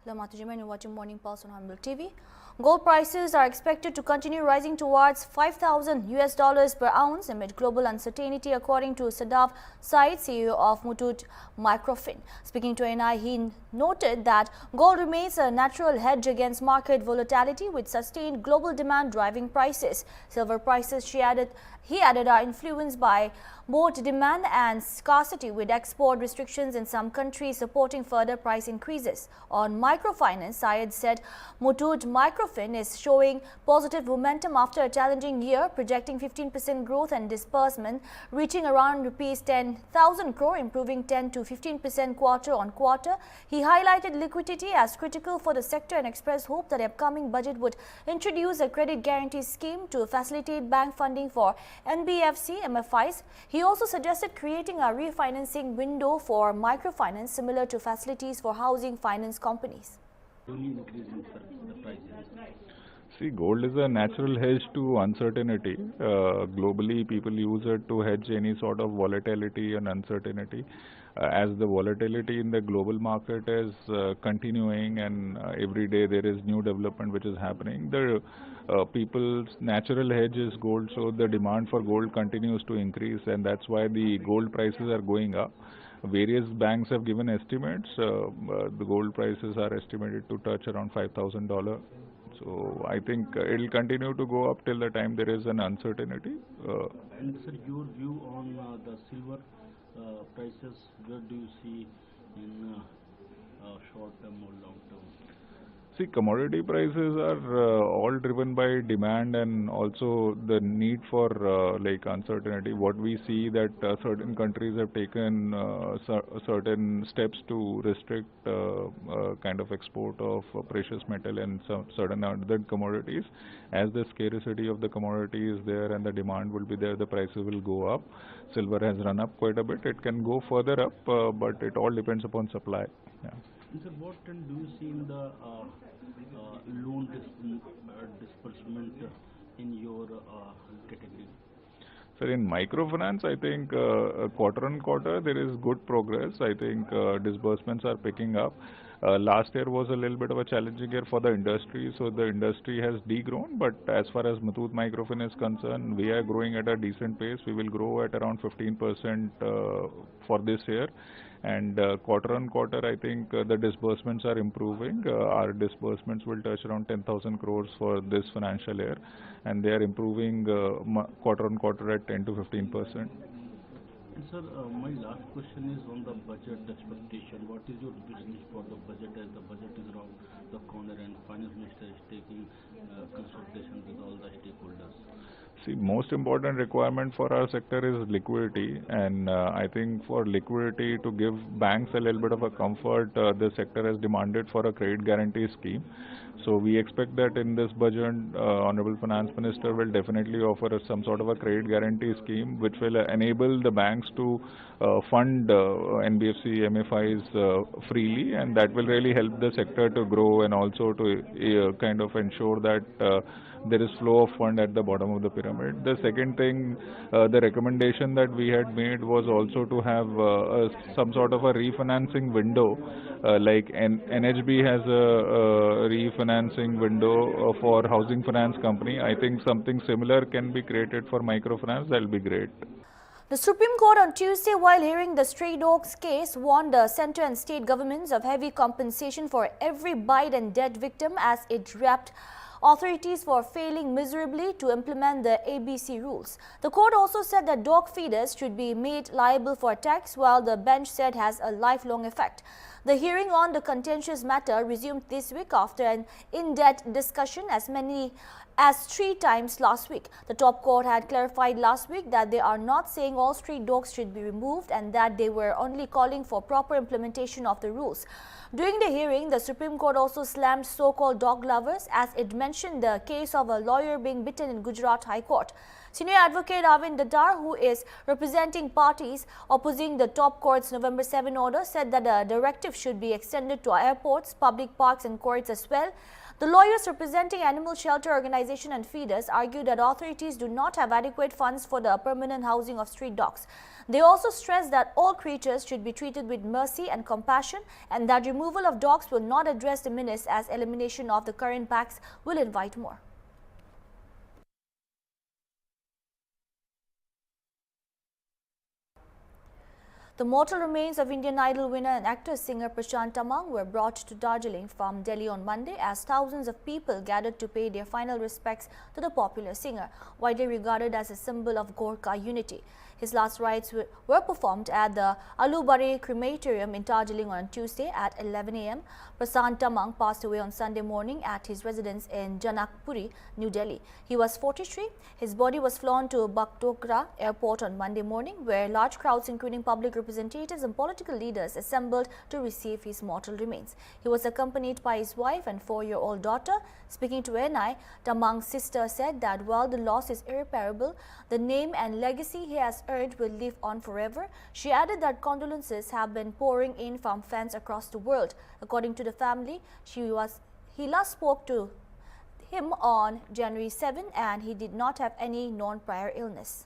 Hello, Matujima, and you're watching Morning Pulse on Hornbill TV. Gold prices are expected to continue rising towards $5,000 per ounce amid global uncertainty, according to Sadaf Said, CEO of Muthoot Microfin. Speaking to NI, he noted that gold remains a natural hedge against market volatility, with sustained global demand driving prices. Silver prices, he added, are influenced by both demand and scarcity, with export restrictions in some countries supporting further price increases. On microfinance, Syed said Muthoot Microfin is showing positive momentum after a challenging year, projecting 15% growth and disbursement reaching around rupees 10,000 crore, improving 10 to 15% quarter on quarter. He highlighted liquidity as critical for the sector and expressed hope that the upcoming budget would introduce a credit guarantee scheme to facilitate bank funding for NBFC MFIs. He also suggested creating a refinancing window for microfinance similar to facilities for housing finance companies. See, gold is a natural hedge to uncertainty. Globally, people use it to hedge any sort of volatility and uncertainty. As the volatility in the global market is continuing, and every day there is new development which is happening, the people's natural hedge is gold, so the demand for gold continues to increase, and that's why the gold prices are going up. Various banks have given estimates. The gold prices are estimated to touch around $5,000. So I think it will continue to go up till the time there is an uncertainty. And sir, your view on the silver prices, where do you see in short term or long term? See, commodity prices are all driven by demand and also the need for like uncertainty. What we see that certain countries have taken certain steps to restrict kind of export of precious metal and some certain other commodities. As the scarcity of the commodity is there and the demand will be there, the prices will go up. Silver has run up quite a bit. It can go further up, but it all depends upon supply. Yeah. And sir, what trend do you see in the loan disbursement in your category? So in microfinance, I think quarter on quarter there is good progress. I think disbursements are picking up. Last year was a little bit of a challenging year for the industry, so the industry has degrown. But as far as Muthoot Microfin is concerned, we are growing at a decent pace. We will grow at around 15% for this year. And quarter on quarter, I think the disbursements are improving. Our disbursements will touch around 10,000 crores for this financial year, and they are improving quarter on quarter at 10 to 15%. And sir, my last question is on the budget expectation. What is your business for the budget, as the budget is around the corner and finance minister is taking consultation with all the stakeholders? See, most important requirement for our sector is liquidity, and I think for liquidity, to give banks a little bit of a comfort, the sector has demanded for a credit guarantee scheme. So we expect that in this budget, Honorable Finance Minister will definitely offer us some sort of a credit guarantee scheme which will enable the banks to fund NBFC MFIs freely, and that will really help the sector to grow and also to kind of ensure that there is flow of fund at the bottom of the pyramid. The second thing, the recommendation that we had made was also to have some sort of a refinancing window, like NHB has a refinancing window for housing finance company. I think something similar can be created for microfinance. That will be great. The Supreme Court on Tuesday, while hearing the Stray Dogs case, warned the centre and state governments of heavy compensation for every bite and dead victim, as it wrapped authorities for failing miserably to implement the ABC rules. The court also said that dog feeders should be made liable for tax, while the bench said has a lifelong effect. The hearing on the contentious matter resumed this week after an in-depth discussion as many as 3 times last week. The top court had clarified last week that they are not saying all street dogs should be removed and that they were only calling for proper implementation of the rules. During the hearing, the Supreme Court also slammed so-called dog lovers, as it mentioned the case of a lawyer being bitten in Gujarat High Court. Senior advocate Arvind Dadar, who is representing parties opposing the top court's November 7 order, said that the directive should be extended to airports, public parks and courts as well. The lawyers representing animal shelter organization and feeders argue that authorities do not have adequate funds for the permanent housing of street dogs. They also stress that all creatures should be treated with mercy and compassion, and that removal of dogs will not address the menace, as elimination of the current packs will invite more. The mortal remains of Indian Idol winner and actor-singer Prashant Tamang were brought to Darjeeling from Delhi on Monday as thousands of people gathered to pay their final respects to the popular singer, widely regarded as a symbol of Gorkha unity. His last rites were performed at the Alubari Crematorium in Darjeeling on Tuesday at 11 a.m. Prashant Tamang passed away on Sunday morning at his residence in Janakpuri, New Delhi. He was 43. His body was flown to Bagdogra Airport on Monday morning, where large crowds including public representatives and political leaders assembled to receive his mortal remains. He was accompanied by his wife and 4-year-old daughter. Speaking to NI, Tamang's sister said that while the loss is irreparable, the name and legacy he has earned will live on forever. She added that condolences have been pouring in from fans across the world. According to the family, he last spoke to him on January 7 and he did not have any known prior illness.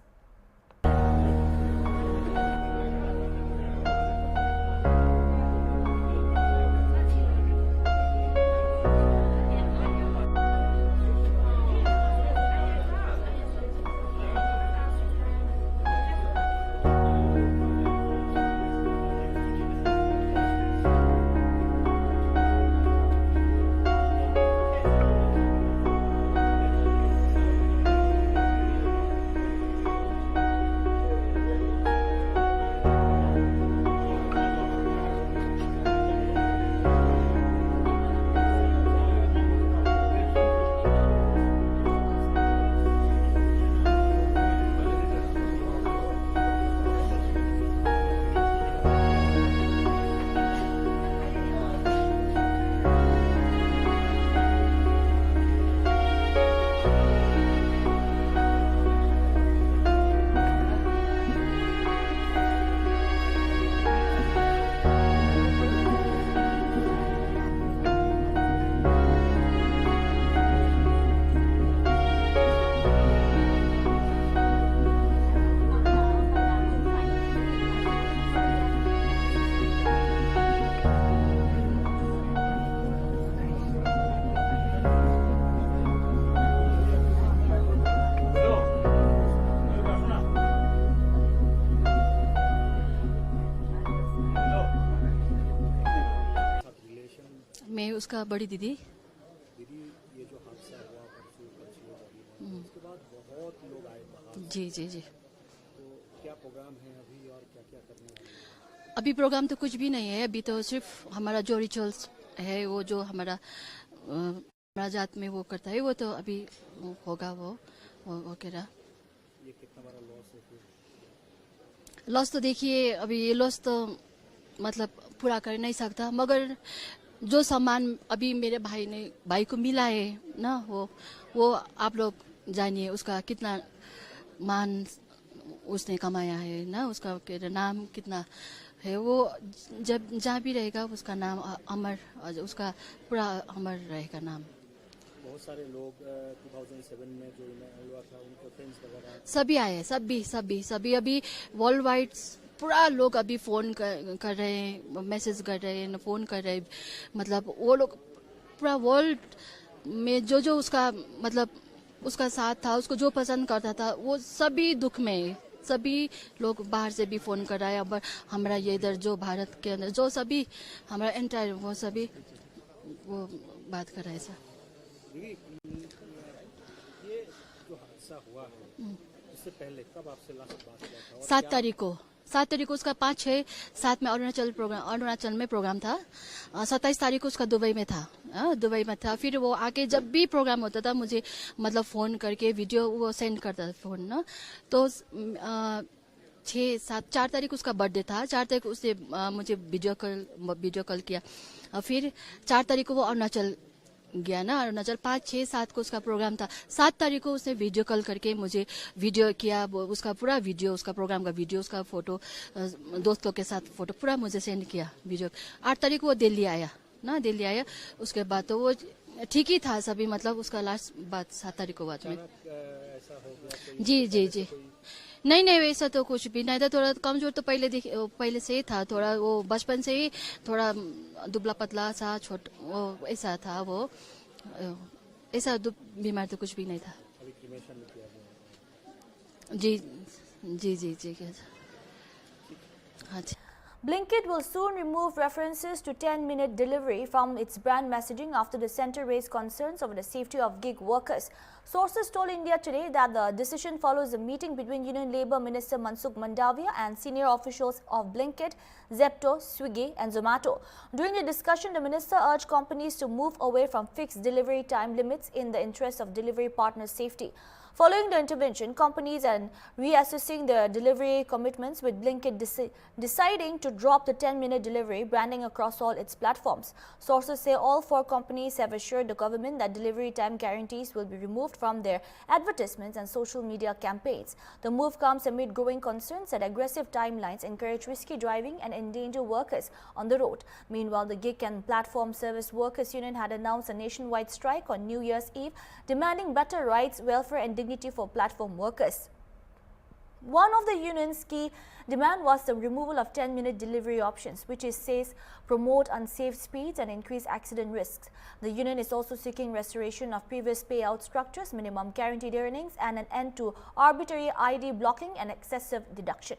मैं उसका बड़ी दीदी। ये जो हादसा हुआ परसों उसके बाद बहुत लोग आए बाहर, जी जी जी। तो क्या प्रोग्राम है अभी और क्या क्या करने वाले हैं? अभी प्रोग्राम तो कुछ भी नहीं है, अभी तो सिर्फ हमारा जो रिचुअल्स है वो जो हमारा जात में वो करता है वो तो अभी होगा वो वगैरह। ये कितना बड़ा लॉस है फिर? लॉस तो देखिए अभी ये लॉस तो मतलब पूरा कर नहीं सकता, मगर जो सामान अभी मेरे भाई को मिला है ना, वो आप लोग जानिए उसका कितना मान उसने कमाया है ना, उसका नाम कितना है, वो जब जहाँ भी रहेगा उसका नाम अमर, उसका पूरा अमर रहेगा नाम। बहुत सारे लोग 2007 में जो हुआ था उनके फ्रेंड्स वगैरह सभी आए, सभी अभी वर्ल्ड वाइड पूरा लोग अभी फोन कर रहे हैं, मैसेज कर रहे हैं, फोन कर रहे हैं, मतलब वो लोग पूरा वर्ल्ड में जो उसका मतलब उसका साथ था, उसको जो पसंद करता था, वो सभी दुख में, सभी लोग बाहर से भी फोन कर रहा है। अब हमारा ये इधर जो भारत के अंदर जो सभी हमारा एंटायर वो सभी वो बात कर रहे हैं सर। ये जो हादसा हुआ है इससे पहले कब आपसे लास्ट बात हुआ था? 7 तारीख को उसका 5-6-7 में अरुणाचल में प्रोग्राम था। 27 तारीख को उसका दुबई में था। फिर वो आके जब भी प्रोग्राम होता था मुझे मतलब फोन करके वीडियो वो सेंड करता था फोन ना, तो 4 तारीख को उसका बर्थडे था। 4 तारीख को उसने मुझे वीडियो कॉल किया। फिर 4 तारीख को वो अरुणाचल गया ना अरुणाचल, 5, 6, 7 को उसका प्रोग्राम था। 7 तारीख को उसने वीडियो कॉल करके मुझे वीडियो किया, उसका पूरा वीडियो, उसका प्रोग्राम का वीडियो, उसका फोटो, दोस्तों के साथ फोटो पूरा मुझे सेंड किया वीडियो। 8 तारीख को वो दिल्ली आया। उसके बाद तो वो ठीक ही था सभी, मतलब उसका लास्ट बात 7 तारीख को बात में। ऐसा हो गया कोई जी। नहीं वैसा तो कुछ भी नहीं था। थोड़ा कमजोर तो पहले से ही था, थोड़ा वो बचपन से ही थोड़ा दुबला पतला सा वो ऐसा था, वो ऐसा बीमार तो कुछ भी नहीं था। अभी क्रीमेशन भी किया गया। जी हाँ जी। Blinkit will soon remove references to 10-minute delivery from its brand messaging after the centre raised concerns over the safety of gig workers. Sources told India Today that the decision follows a meeting between Union Labour Minister Mansukh Mandavia and senior officials of Blinkit, Zepto, Swiggy and Zomato. During the discussion, the minister urged companies to move away from fixed delivery time limits in the interest of delivery partners' safety. Following the intervention, companies are reassessing their delivery commitments, with Blinkit deciding to drop the 10-minute delivery branding across all its platforms. Sources say all 4 companies have assured the government that delivery time guarantees will be removed from their advertisements and social media campaigns. The move comes amid growing concerns that aggressive timelines encourage risky driving and endanger workers on the road. Meanwhile, the Gig and Platform Service Workers Union had announced a nationwide strike on New Year's Eve, demanding better rights, welfare and dignity for platform workers. One of the union's key demand was the removal of 10-minute delivery options, which it says promote unsafe speeds and increase accident risks. The union is also seeking restoration of previous payout structures, minimum guaranteed earnings, and an end to arbitrary ID blocking and excessive deduction.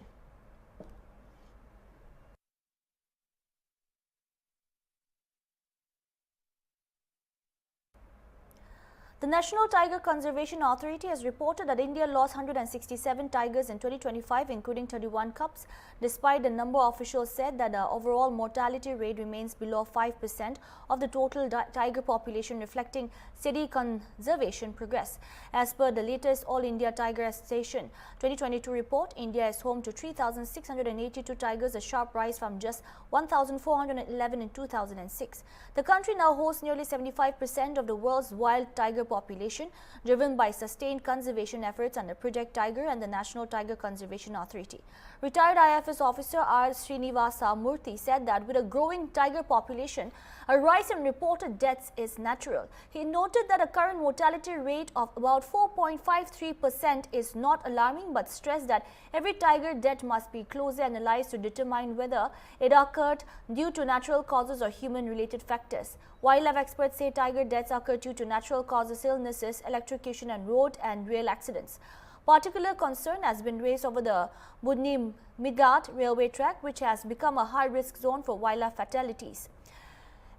The National Tiger Conservation Authority has reported that India lost 167 tigers in 2025, including 31 cubs. Despite the number, officials said that the overall mortality rate remains below 5% of the total tiger population, reflecting steady conservation progress. As per the latest All India Tiger Association 2022 report, India is home to 3,682 tigers, a sharp rise from just 1,411 in 2006. The country now hosts nearly 75% of the world's wild tiger population, driven by sustained conservation efforts under Project Tiger and the National Tiger Conservation Authority. Retired IFS officer R. Srinivasa Murthy said that with a growing tiger population, a rise in reported deaths is natural. He noted that a current mortality rate of about 4.53% is not alarming, but stressed that every tiger death must be closely analyzed to determine whether it occurred due to natural causes or human-related factors. Wildlife experts say tiger deaths occur due to natural causes, illnesses, electrocution and road and rail accidents. Particular concern has been raised over the Budni-Midgat railway track, which has become a high-risk zone for wildlife fatalities.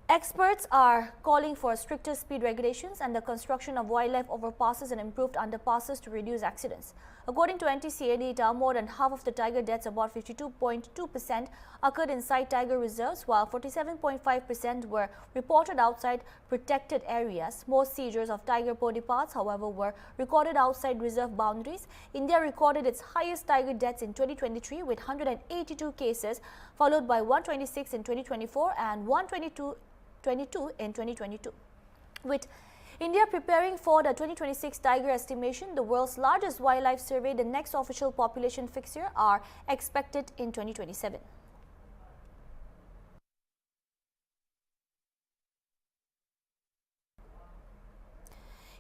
Experts are calling for stricter speed regulations and the construction of wildlife overpasses and improved underpasses to reduce accidents. According to NTCA data, more than half of the tiger deaths, about 52.2%, occurred inside tiger reserves, while 47.5% were reported outside protected areas. Most seizures of tiger body parts, however, were recorded outside reserve boundaries. India recorded its highest tiger deaths in 2023 with 182 cases, followed by 126 in 2024 and 122 in 2022. With India preparing for the 2026 tiger estimation, the world's largest wildlife survey, the next official population figure are expected in 2027.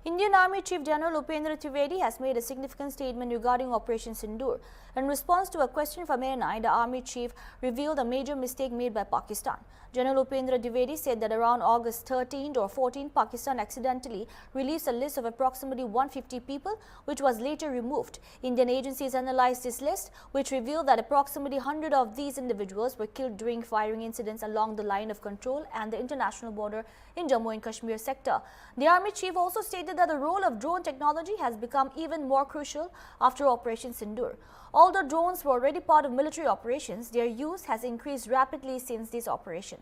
Indian Army Chief General Upendra Trivedi has made a significant statement regarding Operation Sindoor. In response to a question from ANI, the Army Chief revealed a major mistake made by Pakistan. General Upendra Trivedi said that around August 13 or 14, Pakistan accidentally released a list of approximately 150 people, which was later removed. Indian agencies analyzed this list, which revealed that approximately 100 of these individuals were killed during firing incidents along the line of control and the international border in Jammu and Kashmir sector. The Army Chief also stated that the role of drone technology has become even more crucial after Operation Sindoor. Although drones were already part of military operations, their use has increased rapidly since this operation.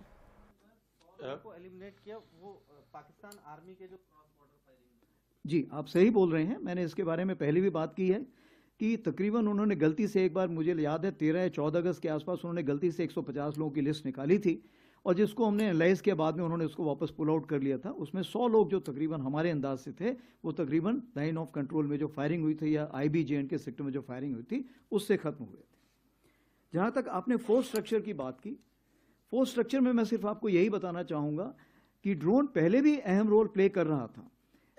जी, आप सही बोल रहे हैं। मैंने इसके बारे में पहले भी बात की है कि तकरीबन उन्होंने गलती से एक बार, मुझे याद है 13 या 14 अगस्त के आसपास उन्होंने गलती से 150 लोगों की लिस्ट निकाली थी और जिसको हमने एनालाइज किया बाद में उन्होंने उसको वापस पुल आउट कर लिया था, उसमें 100 लोग जो तकरीबन हमारे अंदाज से थे वो तकरीबन लाइन ऑफ कंट्रोल में जो फायरिंग हुई थी या IBJN के सेक्टर में जो फायरिंग हुई थी उससे खत्म हुए थे। जहाँ तक आपने फोर्स स्ट्रक्चर की बात की, फोर्स स्ट्रक्चर में मैं सिर्फ आपको यही बताना चाहूँगा कि ड्रोन पहले भी अहम रोल प्ले कर रहा था,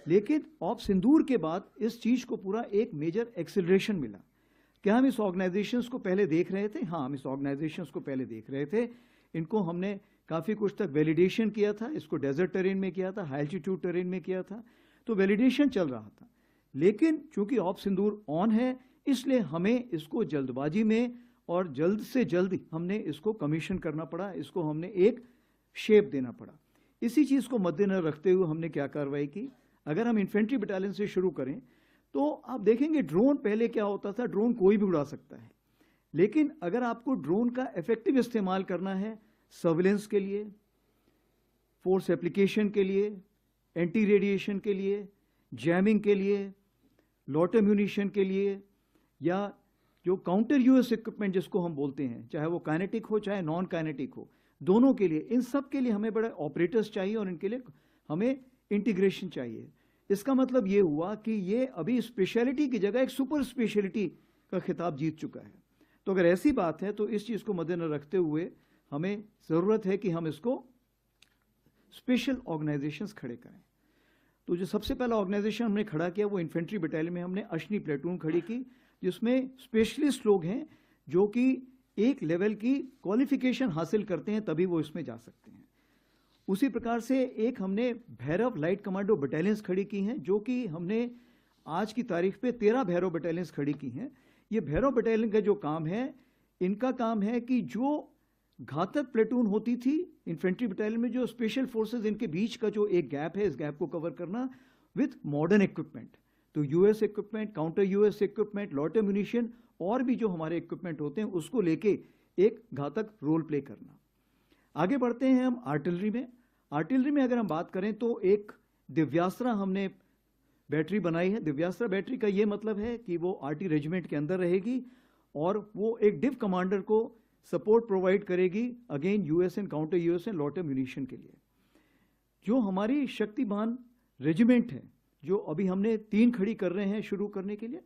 लेकिन ऑपरेशन सिंदूर के बाद इस चीज़ को पूरा एक मेजर एक्सेलरेशन मिला। क्या हम इस ऑर्गेनाइजेशंस को पहले देख रहे थे? हाँ, हम इस ऑर्गेनाइजेशंस को पहले देख रहे थे। इनको हमने काफ़ी कुछ तक वैलिडेशन किया था, इसको डेजर्ट टेरेन में किया था, हाई एल्टीट्यूड टेरेन में किया था, तो वैलिडेशन चल रहा था। लेकिन चूंकि ऑपरेशन सिंदूर ऑन है, इसलिए हमें इसको जल्दबाजी में और जल्द से जल्द हमने इसको कमीशन करना पड़ा, इसको हमने एक शेप देना पड़ा। इसी चीज़ को मद्देनजर रखते हुए हमने क्या कार्रवाई की, अगर हम इन्फेंट्री बटालियन से शुरू करें तो आप देखेंगे ड्रोन पहले क्या होता था, ड्रोन कोई भी उड़ा सकता है, लेकिन अगर आपको ड्रोन का इफेक्टिव इस्तेमाल करना है सर्विलेंस के लिए, फोर्स एप्लीकेशन के लिए, एंटी रेडिएशन के लिए, जैमिंग के लिए, लॉट म्यूनिशन के लिए, या जो काउंटर यूएस इक्विपमेंट जिसको हम बोलते हैं, चाहे वो काइनेटिक हो चाहे नॉन काइनेटिक हो, दोनों के लिए, इन सब के लिए हमें बड़े ऑपरेटर्स चाहिए और इनके लिए हमें इंटीग्रेशन चाहिए। इसका मतलब ये हुआ कि ये अभी स्पेशलिटी की जगह एक सुपर स्पेशलिटी का खिताब जीत चुका है। तो अगर ऐसी बात है तो इस चीज़ को मद्देनजर रखते हुए हमें ज़रूरत है कि हम इसको स्पेशल ऑर्गेनाइजेशंस खड़े करें। तो जो सबसे पहला ऑर्गेनाइजेशन हमने खड़ा किया वो इन्फेंट्री बटालियन में हमने अश्नी प्लेटून खड़ी की, जिसमें स्पेशलिस्ट लोग हैं जो कि एक लेवल की क्वालिफिकेशन हासिल करते हैं तभी वो इसमें जा सकते हैं। उसी प्रकार से एक हमने भैरव लाइट कमांडो बटालियंस खड़ी की हैं, जो कि हमने आज की तारीख पे 13 भैरव बटालियंस खड़ी की हैं। ये भैरव बटालियन का जो काम है, इनका काम है कि जो घातक प्लेटून होती थी इन्फेंट्री बटालियन में, जो स्पेशल फोर्सेस, इनके बीच का जो एक गैप है, इस गैप को कवर करना विथ मॉडर्न इक्विपमेंट। तो US equipment, counter US equipment, lot munition और भी जो हमारे इक्विपमेंट होते हैं उसको लेके एक घातक रोल प्ले करना। आगे बढ़ते हैं हम आर्टिलरी में। आर्टिलरी में अगर हम बात करें तो एक दिव्यास्त्र हमने बैटरी बनाई है। दिव्यास्त्र बैटरी का ये मतलब है कि वो आरटी रेजिमेंट के अंदर रहेगी और वो एक डिव कमांडर को सपोर्ट प्रोवाइड करेगी again US and counter US and lot munition के लिए। जो हमारी शक्तिमान रेजिमेंट है, जो अभी हमने 3 खड़ी कर रहे हैं शुरू करने के लिए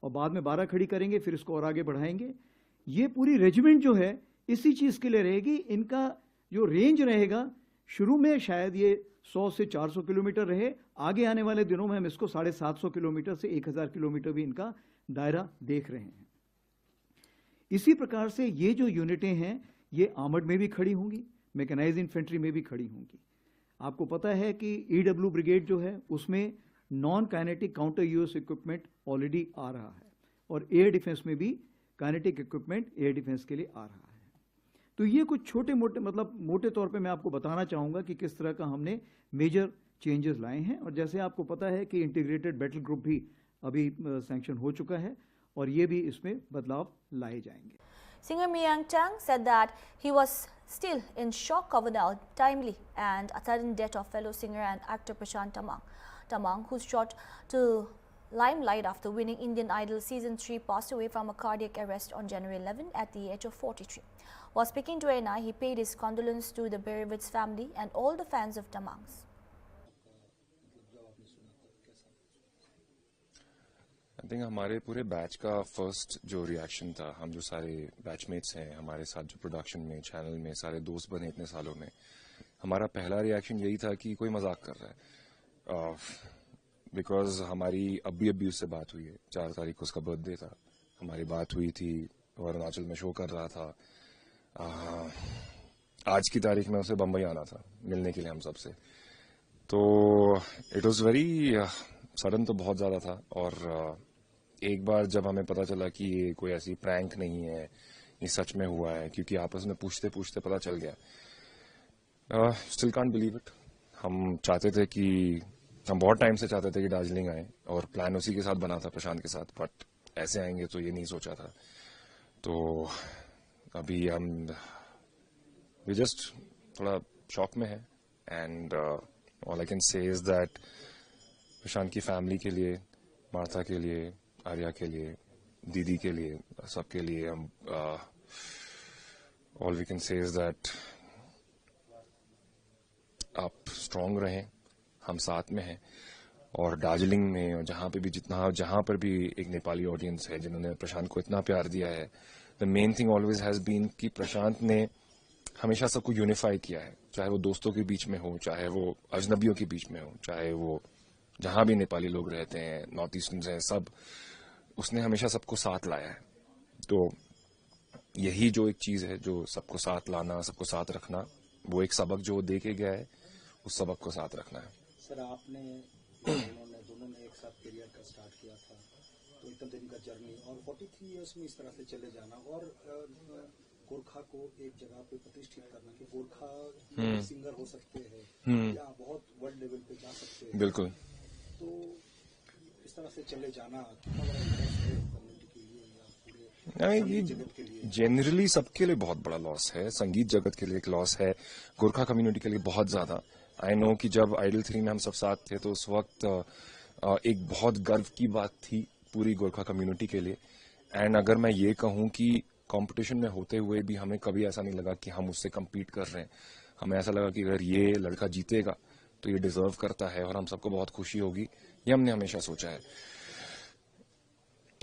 और बाद में 12 खड़ी करेंगे, फिर इसको और आगे बढ़ाएंगे। ये पूरी रेजिमेंट जो है इसी चीज़ के लिए रहेगी। इनका जो रेंज रहेगा, शुरू में शायद ये 100 से 400 किलोमीटर रहे, आगे आने वाले दिनों में हम इसको 750 किलोमीटर से 1000 किलोमीटर भी इनका दायरा देख रहे हैं। इसी प्रकार से ये जो यूनिटें हैं ये आर्मर्ड में भी खड़ी होंगी, मैकेनाइज्ड इन्फेंट्री में भी खड़ी होंगी। आपको पता है कि ईडब्ल्यू ब्रिगेड जो है उसमें non kinetic counter US equipment already आ रहा है और एयर डिफेंस में भी काइनेटिक इक्विपमेंट एयर डिफेंस के लिए आ रहा है। तो ये कुछ छोटे मोटे, मतलब मोटे तौर पे मैं आपको बताना चाहूँगा कि किस तरह का हमने मेजर चेंजेस लाए हैं। और जैसे आपको पता है कि इंटीग्रेटेड बैटल ग्रुप भी अभी सैंक्शन हो चुका है और ये भी इसमें बदलाव लाए जाएंगे। Singer Miyang Tang said that he was still in shock over the untimely and sudden death of fellow singer and actor Prashant Tamang. Tamang, who's shot to limelight after winning Indian Idol Season 3, passed away from a cardiac arrest on January 11 at the age of 43. While speaking to ANI, he paid his condolences to the Berevitz family and all the fans of Tamangs. I think हमारे पूरे batch का first जो reaction था, हम जो सारे batchmates हैं हमारे साथ जो प्रोडक्शन में, चैनल में सारे दोस्त बने इतने सालों में, हमारा पहला रिएक्शन यही था कि कोई मजाक कर रहा है। बिकॉज हमारी अभी उससे बात हुई है, 4 तारीख को उसका बर्थडे था, हमारी बात हुई थी, वो अरुणाचल में शो कर रहा था। आज की तारीख में उसे बम्बई आना था मिलने के लिए हम सबसे। तो इट वॉज वेरी सडन, तो बहुत ज़्यादा था। और एक बार जब हमें पता चला कि ये कोई ऐसी प्रैंक नहीं है, ये सच में हुआ है, क्योंकि आपस में पूछते पूछते पता चल गया। Still can't believe it. हम चाहते थे कि, हम बहुत टाइम से चाहते थे कि दार्जिलिंग आए और प्लान उसी के साथ बना था, प्रशांत के साथ, बट ऐसे आएंगे तो ये नहीं सोचा था। तो अभी हम जस्ट थोड़ा शॉक में है and all I can say is that Prashant की फैमिली के लिए, मार्था के लिए, आर्या के लिए, दीदी के लिए, सबके लिए हम all we can say is that आप स्ट्रांग रहें, हम साथ में हैं। और दार्जिलिंग में और जहां पर भी एक नेपाली ऑडियंस है जिन्होंने प्रशांत को इतना प्यार दिया है, the main thing always has been कि प्रशांत ने हमेशा सबको यूनिफाई किया है, चाहे वो दोस्तों के बीच में हो, चाहे वो अजनबियों के बीच में हो, चाहे वो जहां भी नेपाली लोग रहते हैं, नॉर्थ ईस्टर्न हैं, सब उसने हमेशा सबको साथ लाया है। तो यही जो एक चीज है, जो सबको साथ लाना, सबको साथ रखना, वो एक सबक जो दे के गया है, उस सबक को साथ रखना है। सर आपने दोनों ने एक साथ करियर का स्टार्ट किया था, तो इतने दिन का जर्नी और 43 इयर्स में इस तरह से चले जाना और गोरखा को एक जगह पे प्रतिष्ठित करना कि गोरखा सिंगर हो सकते हैं या बहुत वर्ल्ड लेवल पे जा सकते हैं। बिल्कुल। तो इस तरह से चले जाना कितना बड़ा लॉस है कम्युनिटी के लिए या पूरे संगीत जगत के लिए? जनरली सबके लिए बहुत बड़ा लॉस है, संगीत जगत के लिए एक लॉस है, गोरखा कम्युनिटी के लिए बहुत ज्यादा। आई नो कि जब आइडल 3 में हम सब साथ थे तो उस वक्त एक बहुत गर्व की बात थी पूरी गोरखा कम्युनिटी के लिए। एंड अगर मैं ये कहूं कि कंपटीशन में होते हुए भी हमें कभी ऐसा नहीं लगा कि हम उससे कम्पीट कर रहे हैं। हमें ऐसा लगा कि अगर ये लड़का जीतेगा तो ये डिजर्व करता है और हम सबको बहुत खुशी होगी, ये हमने हमेशा सोचा है।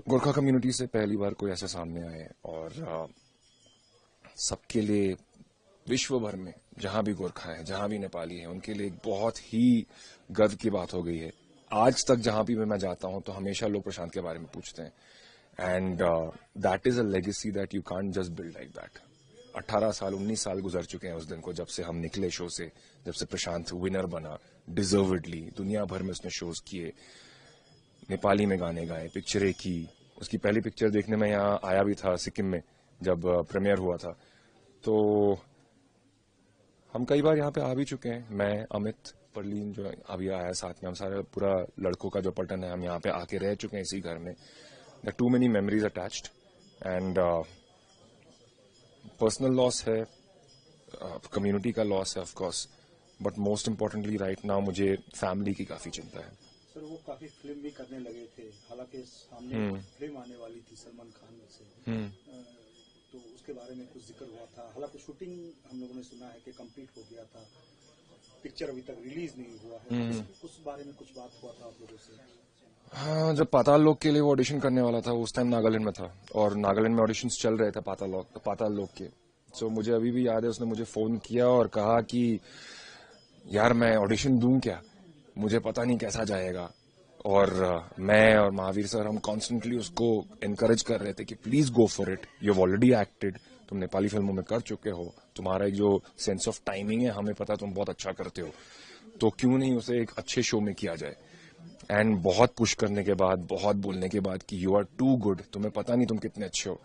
गोरखा कम्युनिटी से पहली बार कोई ऐसे सामने आए और सबके लिए विश्व भर में जहां भी गोरखा है, जहां भी नेपाली है, उनके लिए एक बहुत ही गर्व की बात हो गई है। आज तक जहां भी मैं जाता हूं तो हमेशा लोग प्रशांत के बारे में पूछते हैं and that is a legacy that you can't just build like that. 18 साल 19 साल गुजर चुके हैं उस दिन को, जब से हम निकले शो से, जब से प्रशांत विनर बना डिजर्वेडली। दुनिया भर में उसने शोज किए, नेपाली में गाने गाए, पिक्चरें की। उसकी पहली पिक्चर देखने में यहाँ आया भी था सिक्किम में जब प्रीमियर हुआ था। तो हम कई बार यहाँ पे आ भी चुके हैं, मैं, अमित, परलीन जो अभी आया साथ में, हम सारे पूरा लड़कों का जो पटन है, हम यहाँ पे आके रह चुके हैं इसी घर में। The two many memories attached and personal loss है, कम्युनिटी का लॉस है of course, but most importantly right now मुझे फैमिली की काफी चिंता है। सर वो काफी फिल्म भी करने लगे थे, हालांकि सामने फिल्म आने वाली थी सलमान खान से, तो उसके बारे में कुछ जिक्र हुआ था। हालांकि शूटिंग हम लोगों ने सुना है कि कंप्लीट हो गया था, पिक्चर अभी तक रिलीज नहीं हुआ है। उस बारे में कुछ बात हुआ था आप लोगों से? हाँ, जब पाताल लोक के लिए वो ऑडिशन करने वाला था उस टाइम नागालैंड में था और नागालैंड में ऑडिशंस चल रहे थे पाताल लोक के। सो मुझे अभी भी याद है, उसने मुझे फोन किया और कहा कि यार मैं ऑडिशन दूं क्या, मुझे पता नहीं कैसा जाएगा। और मैं और महावीर सर हम कॉन्स्टेंटली उसको एनकरेज कर रहे थे कि please go for it, you have already acted, तुम नेपाली फिल्मों में कर चुके हो, तुम्हारा एक जो सेंस ऑफ टाइमिंग है हमें पता तुम बहुत अच्छा करते हो, तो क्यों नहीं उसे एक अच्छे शो में किया जाए। एंड बहुत पुश करने के बाद, बहुत बोलने के बाद कि यू आर टू गुड, तुम्हें पता नहीं तुम कितने अच्छे हो,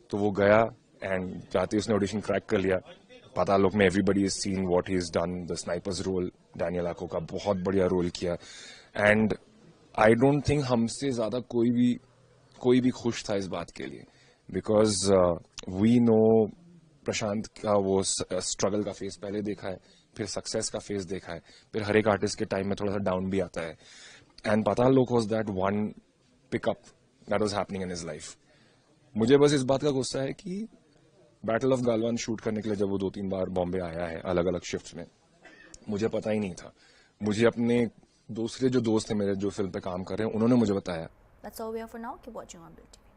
तो वो गया एंड जाते उसने ऑडिशन क्रैक कर लिया। पाताल लोक में everybody is seen what he is done, the snipers role Daniel आको का बहुत बढ़िया रोल किया। एंड आई डोंट थिंक हमसे ज्यादा कोई भी खुश था इस बात के लिए, बिकॉज वी नो प्रशांत का वो स्ट्रगल का फेस पहले देखा है, फिर सक्सेस का फेस देखा है, फिर हर एक आर्टिस्ट के टाइम में थोड़ा सा डाउन भी आता है। एंड पाताल लोक was that one pick up that was happening in his life. मुझे बस इस बात का गुस्सा है कि बैटल ऑफ गालवान शूट करने के लिए जब वो 2-3 बार बॉम्बे आया है अलग अलग शिफ्ट्स में, मुझे पता ही नहीं था। मुझे अपने दूसरे जो दोस्त थे मेरे जो फिल्म पे काम कर रहे हैं, उन्होंने मुझे बताया। That's all we have for now. Keep watching on Bill TV.